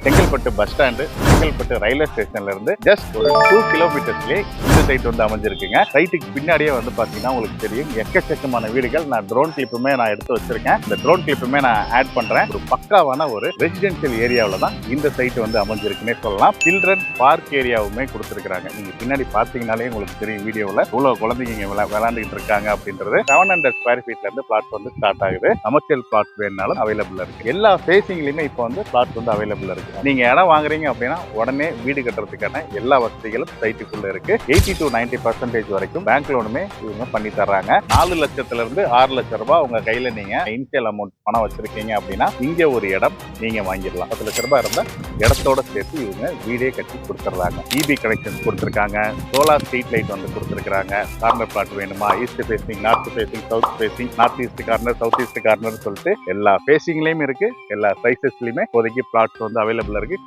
Chengalpattu bus stand, Chengalpattu railway ஸ்டேஷன்ல இருந்து just ஒரு 2 கிலோமீட்டர்ஸ்லேயே இந்த சைட் வந்து அமைஞ்சிருக்குங்க. சைட்டுக்கு பின்னாடியே வந்து பாத்தீங்கன்னா உங்களுக்கு தெரியும் எக்கச்சக்கமான வீடுகள். நான் ட்ரோன் கிளிப்புமே நான் எடுத்து வச்சிருக்கேன். இந்த ட்ரோன் கிளிப்புமே நான் ஆட் பண்றேன். ஒரு பக்காவான ஒரு ரெசிடென்சியல் ஏரியாவில் தான் இந்த சைட் வந்து அமைஞ்சிருக்குன்னே சொல்லலாம். சில்ட்ரன் பார்க் ஏரியாவுமே கொடுத்துருக்காங்க. நீங்க பின்னாடி பாத்தீங்கன்னாலே உங்களுக்கு தெரியும் வீடியோவில் இவ்வளவு குழந்தைங்க விளையாண்டுட்டு இருக்காங்க அப்படின்றது. 700 ஸ்கொயர் ஃபீட்ல இருந்து பிளாட் வந்து ஸ்டார்ட் ஆகுது. கமர்ஷியல் பிளாட் வேணாலும் அவைலபிள் இருக்கு. எல்லா ஃபேசிங்லயுமே இப்போ வந்து பிளாட் வந்து அவைலபிள் இருக்கு. நீங்க இடம் வாங்குறீங்க அப்படின்னா உடனே வீடு கட்டுறதுக்கான எல்லா வசதிகளும் சைட்டுக்குள்ள இருக்கு. 80 to 90% வரைக்கும் பேங்க் லோனுமே இவங்க பண்ணி தர்றாங்க. 4 லட்சத்துல இருந்து 6 லட்சம் ரூபாய் உங்க கையில நீங்க இனிஷியல் அமௌண்ட் பணம் வச்சிருக்கீங்க அப்படின்னா இங்க ஒரு இடம் நீங்க வாங்கிடலாம். 10 லட்சம் ரூபாய் இருந்தா இடத்தோட சேர்த்து இவங்க வீடே கட்டி கொடுத்துறாங்க. இபி கனெக்ஷன் கொடுத்துருக்காங்க. சோலார் ஸ்ட்ரீட் லைட் வந்து கொடுத்துருக்காங்க. கார்னர் பிளாட் வேணுமா, east facing, north facing, south facing, north east corner, south east corner சொல்லிட்டு எல்லா ஃபேசிங்லயும் இருக்கு. எல்லா சைசஸ்லயுமே இப்போதைக்கு பிளாட்ஸ் வந்து அவைலபிள் இருக்கு.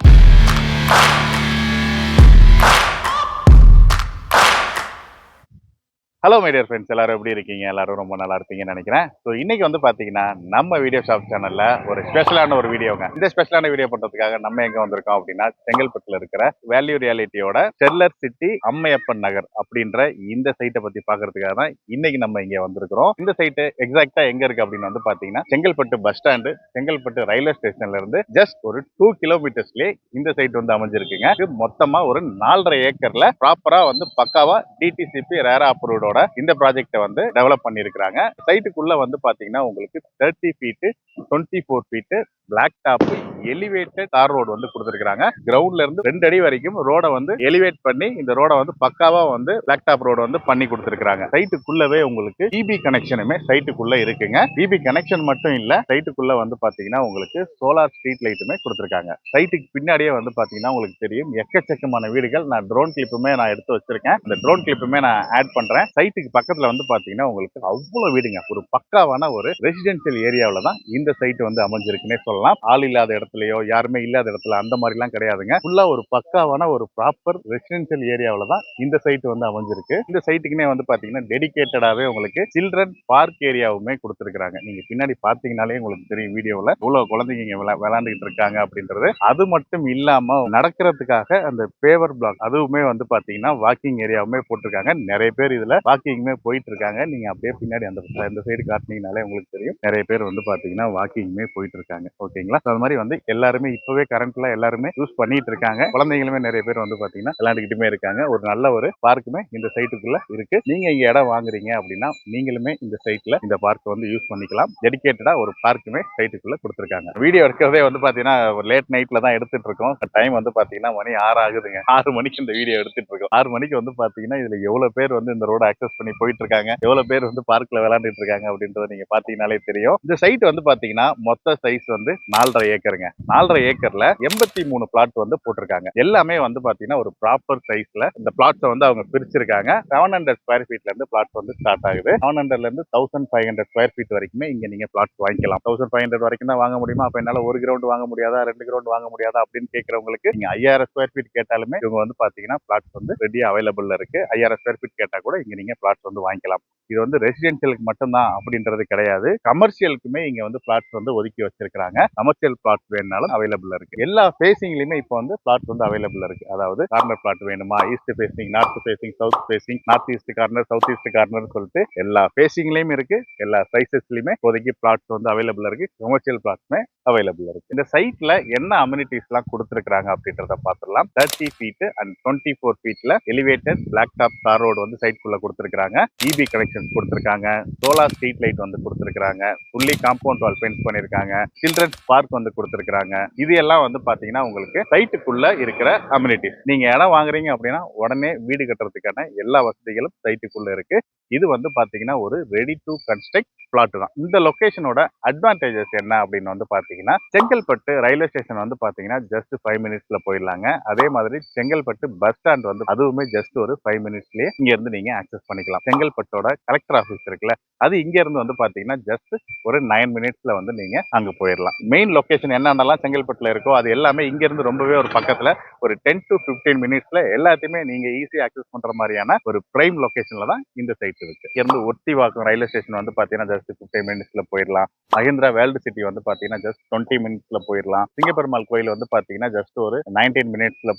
ஹலோ மை டியர் ஃப்ரெண்ட்ஸ், எல்லாரும் எப்படி இருக்கீங்க? எல்லாரும் ரொம்ப நல்லா இருப்பீங்கன்னு நினைக்கிறேன். ஸோ இன்னைக்கு வந்து பார்த்தீங்கன்னா நம்ம வீடியோ ஷாப் சேனல்ல ஒரு ஸ்பெஷலான ஒரு வீடியோங்க. இந்த ஸ்பெஷலான வீடியோ பண்ணுறதுக்காக நம்ம எங்க வந்திருக்கோம் அப்படின்னா செங்கல்பட்டுல இருக்கிற வேல்யூ ரியாலிட்டியோட ஸ்டெல்லர் சிட்டி அம்மையப்பன் நகர் அப்படின்ற இந்த சைட்டை பத்தி பார்க்கறதுக்காக தான் இன்னைக்கு நம்ம இங்க வந்திருக்கிறோம். இந்த சைட்டு எக்ஸாக்டா எங்க இருக்கு அப்படின்னு வந்து பாத்தீங்கன்னா Chengalpattu bus stand, Chengalpattu railway ஸ்டேஷன்ல இருந்து ஜஸ்ட் ஒரு 2 கிலோமீட்டர்ஸ்லயே இந்த சைட் வந்து அமைஞ்சிருக்குங்க. மொத்தமா ஒரு 4.5 ஏக்கர்ல ப்ராப்பரா வந்து பக்காவா டிடிசிபி ரேரா அப்ரூவ்டோட இந்த ப்ராஜெக்ட்டை வந்து டெவலப் பண்ணியிருக்காங்க. சைட்டுக்குள்ள வந்து பாத்தீங்கன்னா உங்களுக்கு 30 feet 24 feet blacktop elevated tar road வந்து கொடுத்துருக்காங்க. கிரவுண்ட்ல இருந்து 2 அடி வரைக்கும் ரோட வந்து எலிவேட் பண்ணி இந்த ரோட வந்து பக்காவா வந்து பிளாக் டாப் ரோடு வந்து பண்ணி கொடுத்துருக்காங்க. சைட்டுக்குள்ளவே உங்களுக்கு பிபி கனெக்ஷனுமே சைட்டுக்குள்ள இருக்குங்க. பிபி கனெக்ஷன் மட்டும் இல்ல, சைட்டுக்குள்ள வந்து பாத்தீங்கன்னா உங்களுக்கு சோலார் ஸ்ட்ரீட் லைட்டுமே கொடுத்துருக்காங்க. சைட்டுக்கு பின்னாடியே வந்து பாத்தீங்கன்னா உங்களுக்கு தெரியும் எக்கச்சக்கமான வீடுகள். நான் ட்ரோன் கிளிப்புமே நான் எடுத்து வச்சிருக்கேன். இந்த ட்ரோன் கிளிப்புமே நான் ஆட் பண்றேன். சைட்டுக்கு பக்கத்துல வந்து பாத்தீங்கன்னா உங்களுக்கு அவ்வளவு வீடுங்க. ஒரு பக்காவான ஒரு ரெசிடென்சியல் ஏரியாவில் தான் இந்த சைட் வந்து அமைஞ்சிருக்குன்னே சொல்லலாம். ஆள் இல்லாத இடத்துலயோ யாருமே இல்லாத இடத்துல அந்த மாதிரி எல்லாம் கிடையாதுங்க. ஃபுல்லா ஒரு பக்காவான ஒரு ப்ராப்பர் ரெசிடென்சியல் ஏரியாவில் தான் இந்த சைட் வந்து அமைஞ்சிருக்கு. இந்த சைட்டுக்குனே வந்து பாத்தீங்கன்னா டெடிகேட்டடாவே உங்களுக்கு சில்ட்ரன் பார்க் ஏரியாவுமே கொடுத்துருக்காங்க. நீங்க பின்னாடி பாத்தீங்கன்னாலே உங்களுக்கு தெரியும் வீடியோவில் இவ்வளவு குழந்தைங்க விளையாண்டுட்டு இருக்காங்க அப்படின்றது. அது மட்டும் இல்லாம நடக்கிறதுக்காக அந்த பேவர் பிளாக் அதுவுமே வந்து பாத்தீங்கன்னா வாக்கிங் ஏரியாவுமே போட்டிருக்காங்க. நிறைய பேர் இதுல வாக்கிங்குமே போயிட்டு இருக்காங்க. நீங்க அப்படியே பின்னாடி அந்த சைடு காட்டினீங்கனாலே உங்களுக்கு தெரியும் நிறைய பேர் வந்து பாத்தீங்கன்னா வாக்கிங்குமே போயிட்டு இருக்காங்க. ஓகேங்களா? அது மாதிரி வந்து எல்லாருமே இப்பவே கரண்ட்ல எல்லாருமே யூஸ் பண்ணிட்டு இருக்காங்க. குழந்தைகளுமே நிறைய பேர் வந்து பாத்தீங்கன்னா விளையாண்டுக்கிட்டுமே இருக்காங்க. ஒரு நல்ல ஒரு பார்க்குமே இந்த சைட்டுக்குள்ள இருக்கு. நீங்க இங்க இடம் வாங்குறீங்க அப்படின்னா நீங்களுமே இந்த சைட்ல இந்த பார்க் வந்து யூஸ் பண்ணிக்கலாம். டெடிகேட்டடா ஒரு பார்க்குமே சைட்டுக்குள்ள கொடுத்துருக்காங்க. வீடியோ எடுக்கிறதே வந்து பாத்தீங்கன்னா ஒரு லேட் நைட்ல தான் எடுத்துட்டு இருக்கோம். டைம் வந்து பாத்தீங்கன்னா மணி 6 ஆகுதுங்க. 6 மணிக்கு இந்த வீடியோ எடுத்துட்டு இருக்கோம். 6 மணிக்கு வந்து பாத்தீங்கன்னா இதுல எவ்வளவு பேர் வந்து இந்த ரோட அக்சஸ் பண்ணி போயிட்டு இருக்காங்க, எவ்வளவு பேர் வந்து பார்க்ல விளையாண்டுட்டு இருக்காங்க அப்படின்றத நீங்க பாத்தீங்கன்னாலே தெரியும். இந்த சைட் வந்து பாத்தீங்கன்னா மொத்த சைஸ் வந்து 4.5 ஏக்கருங்க. 4.5 ஏக்கர்ல 83 பிளாட் வந்து போட்டிருக்காங்க. எல்லாமே வந்து பாத்தீங்கன்னா ஒரு ப்ராப்பர் சைஸ்ல இந்த பிளாட்ஸ் வந்து அவங்க பிரிச்சிருக்காங்க. 700 ஸ்கொயர் ஃபீட்ல இருந்து பிளாட் வந்து ஸ்டார்ட் ஆகுது. 700ல இருந்து 1500 ஸ்கொயர் ஃபீட் வரைக்குமே இங்க நீங்க பிளாட் வாங்கிக்கலாம். 1500 வரைக்கும் தான் வாங்க முடியுமா? அப்ப என்னால ஒரு கிரவுண்ட் வாங்க முடியாதா, 2 கிரவுண்ட் வாங்க முடியாதா அப்படின்னு கேட்கறவங்களுக்கு நீங்க 5000 ஸ்கொயர் ஃபீட் கேட்டாலுமே இவங்க வந்து பாத்தீங்கன்னா பிளாட்ஸ் வந்து ரெடியா அவைலபிள் இருக்கு. 5000 ஸ்கொயர் ஃபீட் கேட்டா கூட இங்க நீங்க பிளாட்ஸ் வந்து வாங்கிக்கலாம். இது வந்து ரெசிடென்சியலுக்கு மட்டும்தான் அப்படின்றது கிடையாது. கமர்ஷியலுக்குமே இங்க வந்து பிளாட்ஸ் வந்து ஒதுக்கி வச்சிருக்காங்க. கமர்ஷியல் பிளாட் வேணாலும் அவைலபிள் இருக்கு. எல்லா ஃபேசிங்லயுமே இப்போ வந்து பிளாட்ஸ் வந்து அவைலபிள் இருக்கு. அதாவது கார்னர் பிளாட் வேணுமா, east facing, north facing, south facing, north east corner, south east corner சொல்லிட்டு எல்லா ஃபேசிங்லயும் இருக்கு. எல்லா சைசஸ்லயுமே இப்போதைக்கு பிளாட்ஸ் வந்து அவைலபிள் இருக்கு. கமர்ஷியல் பிளாட்ஸுமே அவைலபிள் இருக்கு. இந்த சைட்ல என்ன அம்யூனிட்டிஸ் எல்லாம் கொடுத்திருக்காங்க அப்படின்றத பார்த்துடலாம். 30 ஃபீட் அண்ட் 24 ஃபீட்ல elevated block top tar road வந்து சைட்குள்ள கொடுத்திருக்காங்க. இபி கனெக்ஷன் கொடுத்திருக்காங்க. சோலார் ஸ்ட்ரீட் லைட் வந்து கொடுத்திருக்காங்க. ஃபுல்லி காம்பவுண்ட் வால் ஃபென்ஸ் பண்ணிருக்காங்க. சில்ட்ரன்ஸ் பார்க் வந்து கொடுத்திருக்காங்க. இது எல்லாம் வந்து பாத்தீங்கன்னா உங்களுக்கு சைட்டுக்குள்ள இருக்கிற அம்யூனிட்டிஸ். நீங்க இடம் வாங்குறீங்க அப்படின்னா உடனே வீடு கட்டுறதுக்கான எல்லா வசதிகளும் சைட்டுக்குள்ள இருக்கு. இது வந்து பாத்தீங்கன்னா ஒரு ரெடி டு கன்ஸ்ட்ரக்ட் பிளாட் தான். இந்த லொகேஷனோட அட்வான்டேஜஸ் என்ன அப்படின்னு வந்து பாத்தீங்கன்னா செங்கல்பட்டு ரயில்வே ஸ்டேஷன் வந்து பாத்தீங்கன்னா ஜஸ்ட் 5 மினிட்ஸ்ல போயிடலாங்க. அதே மாதிரி செங்கல்பட்டு பஸ் ஸ்டாண்ட் வந்து அதுவுமே ஜஸ்ட் ஒரு 5 மினிட்ஸ்லயே இங்க இருந்து நீங்க ஆக்சஸ் பண்ணிக்கலாம். செங்கல்பட்டோட கலெக்டர் ஆஃபீஸ் இருக்குல்ல, அது இங்க இருந்து வந்து பாத்தீங்கன்னா ஜஸ்ட் ஒரு 9 மினிட்ஸ்ல வந்து நீங்க அங்க போயிடலாம். மெயின் லொகேஷன் என்னென்னலாம் செங்கல்பட்டுல இருக்கோ அது எல்லாமே இங்க இருந்து ரொம்பவே ஒரு பக்கத்துல ஒரு 10 to 15 மினிட்ஸ்ல எல்லாத்தையுமே நீங்க ஈஸியா ஆக்சஸ் பண்ற மாதிரியான ஒரு பிரைம் லொகேஷன்ல தான் இந்த சைட் இருக்கு. இருந்து ஒட்டிவாக்கம் ரயில்வே ஸ்டேஷன் வந்து பாத்தீங்கன்னா ஜஸ்ட் 15 மினிட்ஸ்ல போயிடலாம். மஹிந்திரா வேர்ல்டு சிட்டி வந்து பாத்தீங்கன்னா ஜஸ்ட் 20 மினிட்ஸ்ல போயிடலாம். சிங்கப்பெருமாள் கோயில் வந்து பாத்தீங்கன்னா ஜஸ்ட் ஒரு 19 மினிட்ஸ்ல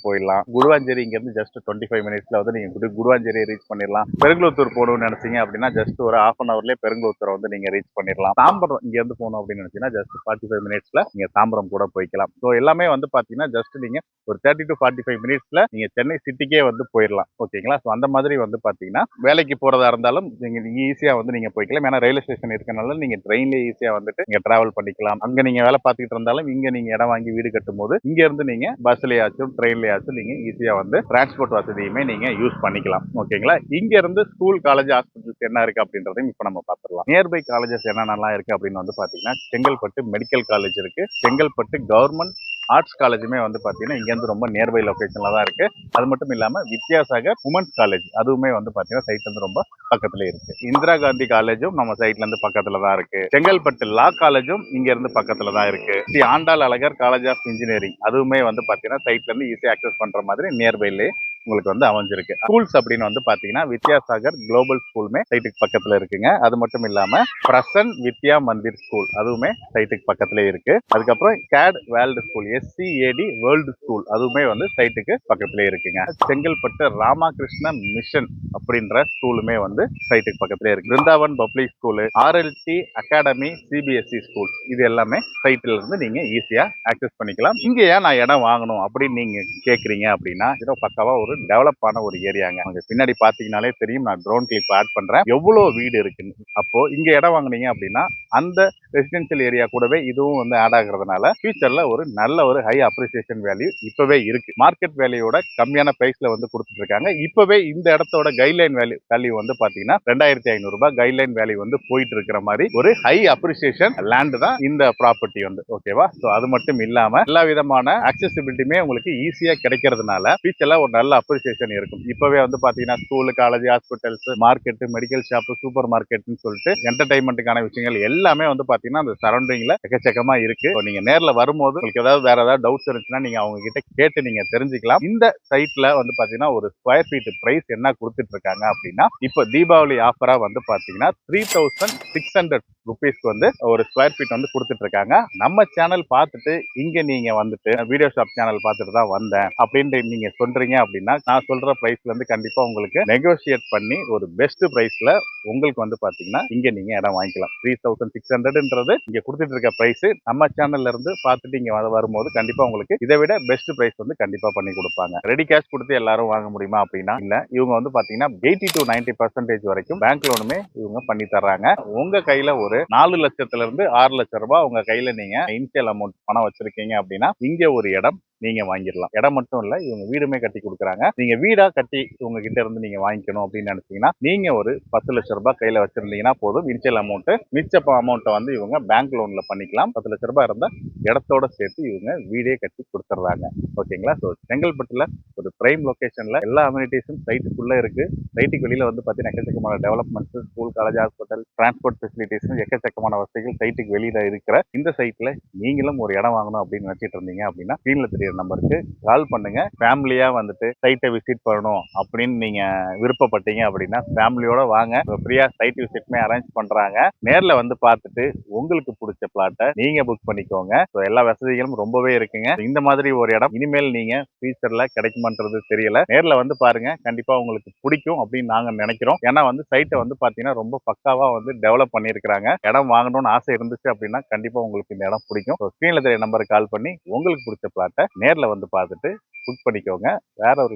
போயிடலாம். குருவாஞ்சேரி இங்க இருந்து ஜஸ்ட் 25 மினிட்ஸ்ல வந்து நீங்க குருவாஞ்சேரியை ரீச் பண்ணிடலாம். பெருங்குளத்தூர் போகணும்னு நினைச்சீங்க அப்படின்னா ஜஸ்ட் ஒரு ஹாஃப் அன் அவர்லயே பெருங்குளத்தூரை வந்து நீங்க ரீச் பண்ணிடலாம். தாம்பரம் இங்க இருந்து போகணும் அப்படின்னு நினைச்சீங்கன்னா ஜஸ்ட் 45 மினிட்ஸ்ல நீங்க தாம்பரம் கூட போய்க்கலாம். ஸோ எல்லாமே வந்து பாத்தீங்கன்னா ஜஸ்ட் நீங்க ஒரு 30 to 45 மினிட்ஸ்ல நீங்க சென்னை சிட்டிக்கே வந்து போயிடலாம். ஓகேங்களா? ஸோ அந்த மாதிரி வந்து பாத்தீங்கன்னா வேலைக்கு போறதா இருந்தாலும் நீங்க ஈஸியா வந்து நீங்க போய்க்கலாம். ஏன்னா ரயில்வே ஸ்டேஷன் இருக்கனால நீங்க ட்ரெயின்ல ஈஸியா வந்துட்டு நீங்க டிராவல் பண்ணிக்கலாம். அங்க நீங்க வேலை பார்த்துக்கிட்டு இருந்தாலும் இங்க நீங்க இடம் வாங்கி வீடு கட்டும் போது இங்க இருந்து நீங்க பஸ்லயாச்சும் ட்ரெயின்லயாச்சும் நீங்க ஈஸியா வந்து டிரான்ஸ்போர்ட் வசதியுமே நீங்க யூஸ் பண்ணிக்கலாம். ஓகேங்களா? இங்க இருந்து ஸ்கூல், காலேஜ், ஹாஸ்பிட்டல்ஸ் என்ன இருக்கு அப்படின்றதையும் இப்ப நம்ம பார்த்துடலாம். நியர்பை காலேஜஸ் என்னென்னலாம் இருக்கு அப்படின்னு வந்து பாத்தீங்கன்னா செங்கல்பட்டு மெடிக்கல் காலேஜ் இருக்கு. செங்கல்பட்டு கவர்மெண்ட் ஆர்ட்ஸ் காலேஜுமே வந்து பாத்தீங்கன்னா இங்க இருந்து ரொம்ப நியர்பை லொகேஷன்ல தான் இருக்கு. அது மட்டும் இல்லாம வித்யாசாகர் உமன்ஸ் காலேஜ் அதுவுமே வந்து பாத்தீங்கன்னா சைட்ல இருந்து ரொம்ப பக்கத்துல இருக்கு. இந்திரா காந்தி காலேஜும் நம்ம சைட்ல இருந்து பக்கத்துல தான் இருக்கு. செங்கல்பட்டு லா காலேஜும் இங்க இருந்து பக்கத்துல தான் இருக்கு. Sri Andal Azhagar college of engineering அதுவுமே வந்து பாத்தீங்கன்னா சைட்ல இருந்து ஈஸியா அக்சஸ் பண்ற மாதிரி நியர்பைலே உங்களுக்கு வந்து அமைஞ்சிருக்கு. ஸ்கூல்ஸ் அப்படின்னு வந்து பாத்தீங்கன்னா வித்யாசாகர் குளோபல் ஸ்கூலுமே சைட்டுக்கு பக்கத்துல இருக்குங்க. அது மட்டும் இல்லாம பிரசன் வித்யா மந்திர் ஸ்கூல் அதுவுமே சைட்டுக்கு பக்கத்துல இருக்கு. அதுக்கப்புறம் கேட் world school SCAD world school அதுவுமே வந்து சைட்டுக்கு பக்கத்துல இருக்குங்க. செங்கல்பட்டு ராமகிருஷ்ண மிஷன் அப்படின்ற ஸ்கூலுமே வந்து சைட்டுக்கு பக்கத்துல இருக்கு. Brindavan public school, RLT academy CBSE school இது எல்லாமே சைட்ல இருந்து நீங்க ஈஸியா ஆக்சஸ் பண்ணிக்கலாம். இங்க ஏன் நான் இடம் வாங்கணும் அப்படின்னு நீங்க கேக்குறீங்க அப்படின்னா இதோ பக்காவா ஒரு டெவலப் ஆன ஒரு ஏரியாங்க. அங்க பின்னாடி பாத்தீங்கன்னாலே தெரியும். நான் ட்ரோன் கிளிப் ஆட் பண்றேன் எவ்வளவு வீடு இருக்குன்னு. அப்போ இங்க இடம் வாங்குனீங்க அப்படின்னா அந்த ரெசிடென்சியல் ஏரியா கூடவே இதுவும் வந்து ஆட் ஆகுறதுனால ஃபியூச்சர்ல ஒரு நல்ல ஒரு ஹை அப்ரிசியேஷன் வேல்யூ இப்பவே இருக்கு. மார்க்கெட் வேல்யூட கம்மியான பிரைஸ்ல வந்து கொடுத்துட்டு இருக்காங்க. இப்பவே இந்த இடத்தோட கைட்லைன் வேல்யூ வந்து பாத்தீங்கன்னா 2500 ரூபாய் கைட்லைன் வேல்யூ வந்து போயிட்டு இருக்கிற மாதிரி ஒரு ஹை அப்ரிசியேஷன் லேண்ட் தான் இந்த ப்ராப்பர்ட்டி வந்து. ஓகேவா? சோ அது மட்டும் இல்லாம எல்லா விதமான அக்சசிபிலிட்டியுமே உங்களுக்கு ஈஸியா கிடைக்கிறதுனால ஃபியூச்சர்ல ஒரு நல்ல அப்ரிசியேஷன் இருக்கும். இப்பவே வந்து பாத்தீங்கன்னா school, college, hospitals, market, medical shop, super மார்க்கெட்னு சொல்லிட்டு என்டர்டைன்மெண்ட்டுக்கான விஷயங்கள் எல்லாமே வந்து பாத்தீங்கன்னா அந்த சரௌண்டிங்ல எக்கச்சக்கமா இருக்கு. நீங்க நேர்ல வரும்போது உங்களுக்கு வேற ஏதாவது டவுட்ஸ் இருந்துச்சுன்னா நீங்க அவங்க கிட்ட கேட்டு நீங்க தெரிஞ்சுக்கலாம். இந்த சைட்ல வந்து பாத்தீங்கன்னா ஒரு ஸ்கொயர் ஃபீட் பிரைஸ் என்ன கொடுத்துட்டு இருக்காங்க அப்படின்னா இப்ப தீபாவளி ஆஃபரா வந்து பாத்தீங்கன்னா 3600 ருபீஸ்க்கு வந்து ஒரு ஸ்கொயர் ஃபீட் வந்து கொடுத்துட்டு இருக்காங்க. நம்ம சேனல் பார்த்துட்டு இங்க நீங்க வந்துட்டு வீடியோ ஷாப் சேனல் பார்த்துட்டு தான் வந்தேன் அப்படின்னு நீங்க சொல்றீங்க அப்படின்னா நான் சொல்ற பிரைஸ்ல இருந்து கண்டிப்பா உங்களுக்கு நெகோசியேட் பண்ணி ஒரு பெஸ்ட் பிரைஸ்ல உங்களுக்கு வந்து பாத்தீங்கன்னா இங்க நீங்க இடம் வாங்கிக்கலாம். 3600ன்றது இங்க கொடுத்துட்டு இருக்க பிரைஸ். நம்ம சேனல்ல இருந்து பார்த்துட்டு இங்க வரும்போது கண்டிப்பா உங்களுக்கு இதை விட பெஸ்ட் பிரைஸ் வந்து கண்டிப்பா பண்ணி கொடுப்பாங்க. ரெடி கேஷ் கொடுத்து எல்லாரும் வாங்க முடியுமா அப்படின்னா இல்ல. இவங்க வந்து பாத்தீங்கன்னா 80 to 90% வரைக்கும் பேங்க் லோனுமே இவங்க பண்ணி தர்றாங்க. உங்க கையில ஒரு 4 லட்சத்துல இருந்து 6 லட்சம் ரூபாய் உங்க கையில நீங்க இனிஷியல் அமௌண்ட் பணம் வச்சிருக்கீங்க அப்படின்னா இங்க ஒரு இடம் நீங்க வாங்கிடலாம். இடம் மட்டும் இல்ல இவங்க வீடுமே கட்டி கொடுக்குறாங்க. நீங்க வீடா கட்டி உங்ககிட்ட இருந்து நீங்க வாங்கிக்கணும் அப்படின்னு நினைச்சீங்கன்னா நீங்க ஒரு 10 லட்சம் ரூபாய் கையில வச்சிருந்தீங்கன்னா போதும். இனிஷியல் அமௌண்ட் மிச்ச அமௌண்ட்டை வந்து இவங்க பேங்க் லோன்ல பண்ணிக்கலாம். 10 லட்சம் ரூபாய் இருந்தா இடத்தோட சேர்த்து இவங்க வீடே கட்டி கொடுத்துட்றாங்க. ஓகேங்களா? ஸோ செங்கல்பட்டுல ஒரு பிரைம் லொகேஷன்ல எல்லா அம்யூனிட்டிஸும் சைட்டுக்குள்ள இருக்கு. சைட்டுக்கு வெளியில வந்து பாத்தீங்கன்னா எக்கச்சக்கமான developments, school, college, hospital, transport facilities எக்கச்சக்கமான வசதிகள் சைட்டுக்கு வெளியில இருக்கிற இந்த சைட்ல நீங்களும் ஒரு இடம் வாங்கணும் அப்படின்னு நினைச்சிட்டு இருந்தீங்க அப்படின்னா ஸ்கிரீன்ல தெரியற நம்பருக்கு கால் பண்ணுங்க. ஃபேமிலியா வந்துட்டு சைட்டை விசிட் பண்ணணும் அப்படின்னு நீங்க விருப்பப்பட்டீங்க அப்படின்னா ஃபேமிலியோட வாங்க. ஃப்ரீயா சைட் விசிட்மே அரேஞ்ச் பண்றாங்க. நேர்ல வந்து பார்த்துட்டு உங்களுக்கு பிடிச்ச பிளாட்டை நீங்க புக் பண்ணிக்கோங்க. எல்லா வசதிகளும் ரொம்பவே இருக்குங்க. இந்த மாதிரி ஒரு இடம் இனிமேல் நீங்க ஃபியூச்சர்ல கிடைக்குமான்றது தெரியல. நேர்ல வந்து பாருங்க. கண்டிப்பா உங்களுக்கு பிடிக்கும் அப்படின்னு நாங்க நினைக்கிறோம். ஏன்னா வந்து சைட்டை வந்து பாத்தீங்கன்னா ரொம்ப பக்காவா வந்து டெவலப் பண்ணிருக்காங்க. இடம் வாங்கணும்னு ஆசை இருந்துச்சு அப்படின்னா கண்டிப்பா உங்களுக்கு இந்த இடம் பிடிக்கும். ஸ்கிரீன்ல தெரிய நம்பருக்கு கால் பண்ணி உங்களுக்கு பிடிச்ச பிளாட்டை நேர்ல வந்து பார்த்துட்டு புக் பண்ணிக்கோங்க. வேற ஒரு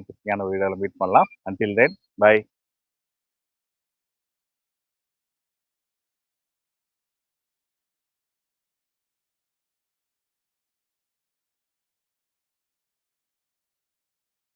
வீடியோல மீட் பண்ணலாம். Until then, bye.